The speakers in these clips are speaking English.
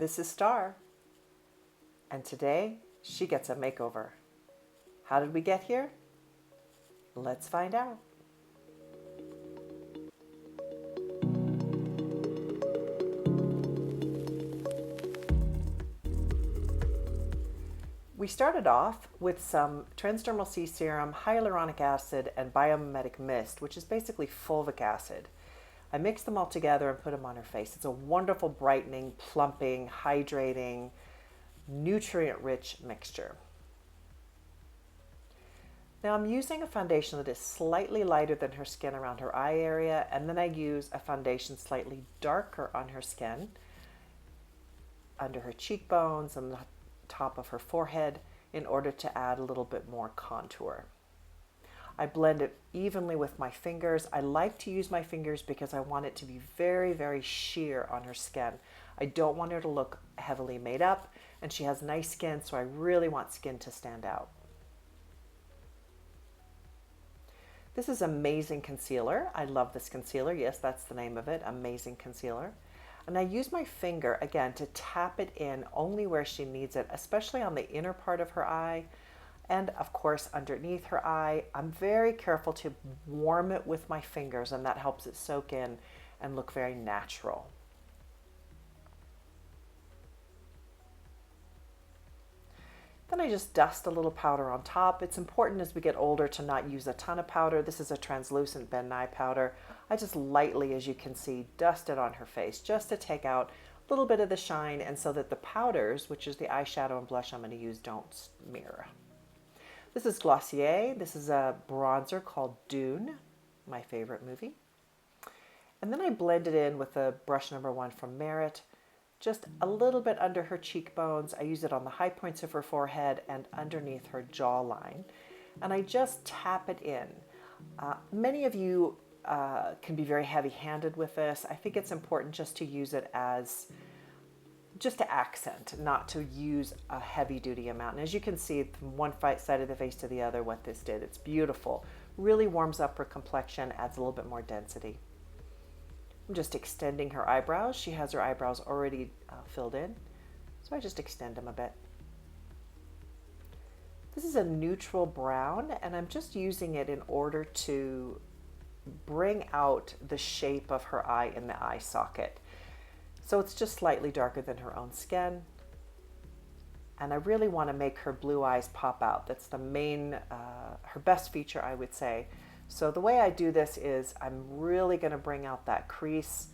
This is Star, and today she gets a makeover. How did we get here? Let's find out. We started off with some transdermal C serum, hyaluronic acid, and biomimetic mist, which is basically fulvic acid. I mixed them all together and put them on her face. It's a wonderful brightening, plumping, hydrating, nutrient-rich mixture. Now I'm using a foundation that is slightly lighter than her skin around her eye area, and then I use a foundation slightly darker on her skin, under her cheekbones and the top of her forehead, in order to add a little bit more contour. I blend it evenly with my fingers. I like to use my fingers because I want it to be very, very sheer on her skin. I don't want her to look heavily made up, and she has nice skin, so I really want skin to stand out. This is Amazing Concealer. I love this concealer. Yes, that's the name of it, Amazing Concealer. And I use my finger, again, to tap it in only where she needs it, especially on the inner part of her eye, and of course underneath her eye. I'm very careful to warm it with my fingers, and that helps it soak in and look very natural. Then I just dust a little powder on top. It's important as we get older to not use a ton of powder. This is a translucent Ben Nye powder. I just lightly, as you can see, dust it on her face just to take out a little bit of the shine, and so that the powders, which is the eyeshadow and blush I'm going to use, don't smear. This is Glossier. This is a bronzer called Dune, my favorite movie. And then I blend it in with a brush number 1 from Merit, just a little bit under her cheekbones. I use it on the high points of her forehead and underneath her jawline. And I just tap it in. Many of you can be very heavy-handed with this. I think it's important just to use it as just to accent, not to use a heavy-duty amount. And as you can see from one side of the face to the other, what this did, it's beautiful. Really warms up her complexion, adds a little bit more density. I'm just extending her eyebrows. She has her eyebrows already filled in, so I just extend them a bit. This is a neutral brown, and I'm just using it in order to bring out the shape of her eye in the eye socket. So it's just slightly darker than her own skin, and I really want to make her blue eyes pop out. That's the main, her best feature, I would say. So the way I do this is I'm really going to bring out that crease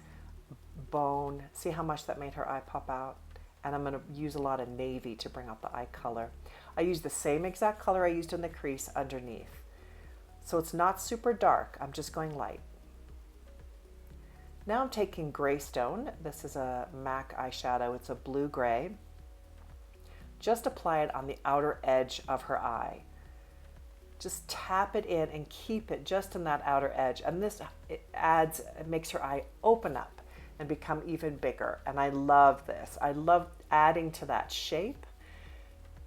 bone. See how much that made her eye pop out? And I'm going to use a lot of navy to bring out the eye color. I use the same exact color I used in the crease underneath. So it's not super dark. I'm just going light. Now I'm taking Greystone. This is a MAC eyeshadow. It's a blue-gray. Just apply it on the outer edge of her eye. Just tap it in and keep it just in that outer edge. And this it makes her eye open up and become even bigger. And I love this. I love adding to that shape.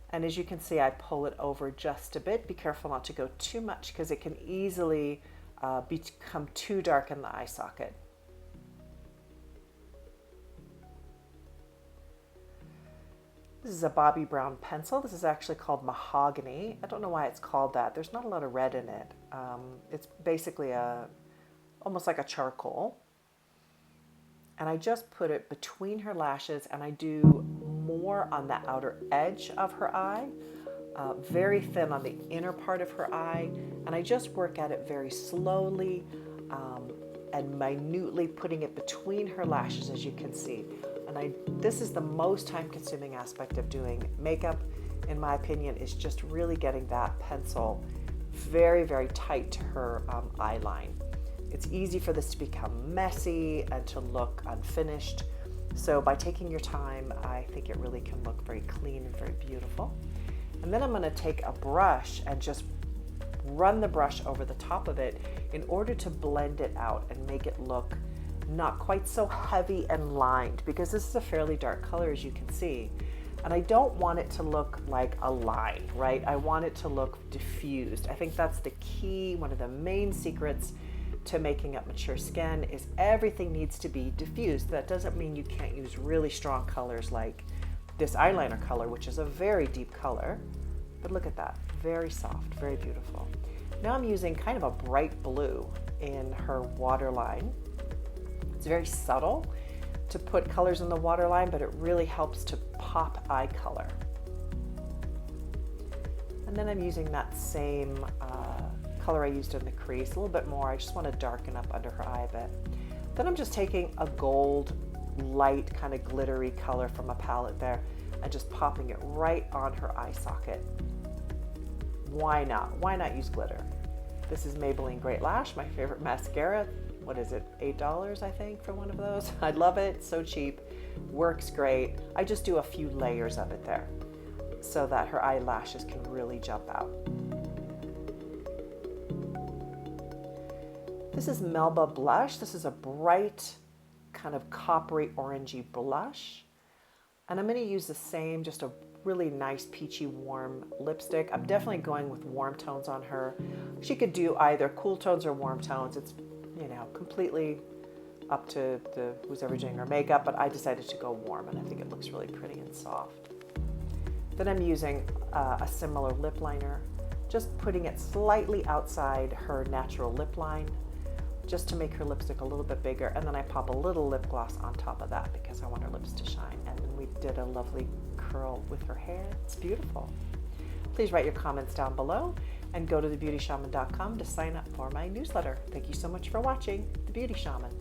And as you can see, I pull it over just a bit. Be careful not to go too much, because it can easily become too dark in the eye socket. This is a Bobbi Brown pencil. This is actually called Mahogany. I don't know why it's called that. There's not a lot of red in it. It's basically almost like a charcoal. And I just put it between her lashes, and I do more on the outer edge of her eye, very thin on the inner part of her eye. And I just work at it very slowly and minutely, putting it between her lashes, as you can see. And this is the most time-consuming aspect of doing makeup, in my opinion, is just really getting that pencil very, very tight to her eye line. It's easy for this to become messy and to look unfinished. So by taking your time, I think it really can look very clean and very beautiful. And then I'm going to take a brush and just run the brush over the top of it in order to blend it out and make it look not quite so heavy and lined, because this is a fairly dark color, as you can see. And I don't want it to look like a line, right? I want it to look diffused. I think that's the key, one of the main secrets to making up mature skin is everything needs to be diffused. That doesn't mean you can't use really strong colors like this eyeliner color, which is a very deep color, but look at that, very soft, very beautiful. Now I'm using kind of a bright blue in her waterline. It's very subtle to put colors in the waterline, but it really helps to pop eye color. And then I'm using that same color I used in the crease, a little bit more. I just want to darken up under her eye a bit. Then I'm just taking a gold, light, kind of glittery color from a palette there and just popping it right on her eye socket. Why not? Why not use glitter? This is Maybelline Great Lash, my favorite mascara. What is it, $8 I think for one of those? I love it, so cheap, works great. I just do a few layers of it there so that her eyelashes can really jump out. This is Melba Blush. This is a bright kind of coppery orangey blush. And I'm going to use the same, just a really nice peachy warm lipstick. I'm definitely going with warm tones on her. She could do either cool tones or warm tones. It's, you know, completely up to who's ever doing her makeup, but I decided to go warm and I think it looks really pretty and soft. Then I'm using a similar lip liner, just putting it slightly outside her natural lip line, just to make her lipstick a little bit bigger, and then I pop a little lip gloss on top of that because I want her lips to shine. And then we did a lovely curl with her hair. It's beautiful. Please write your comments down below and go to thebeautyshaman.com to sign up for my newsletter. Thank you so much for watching The Beauty Shaman.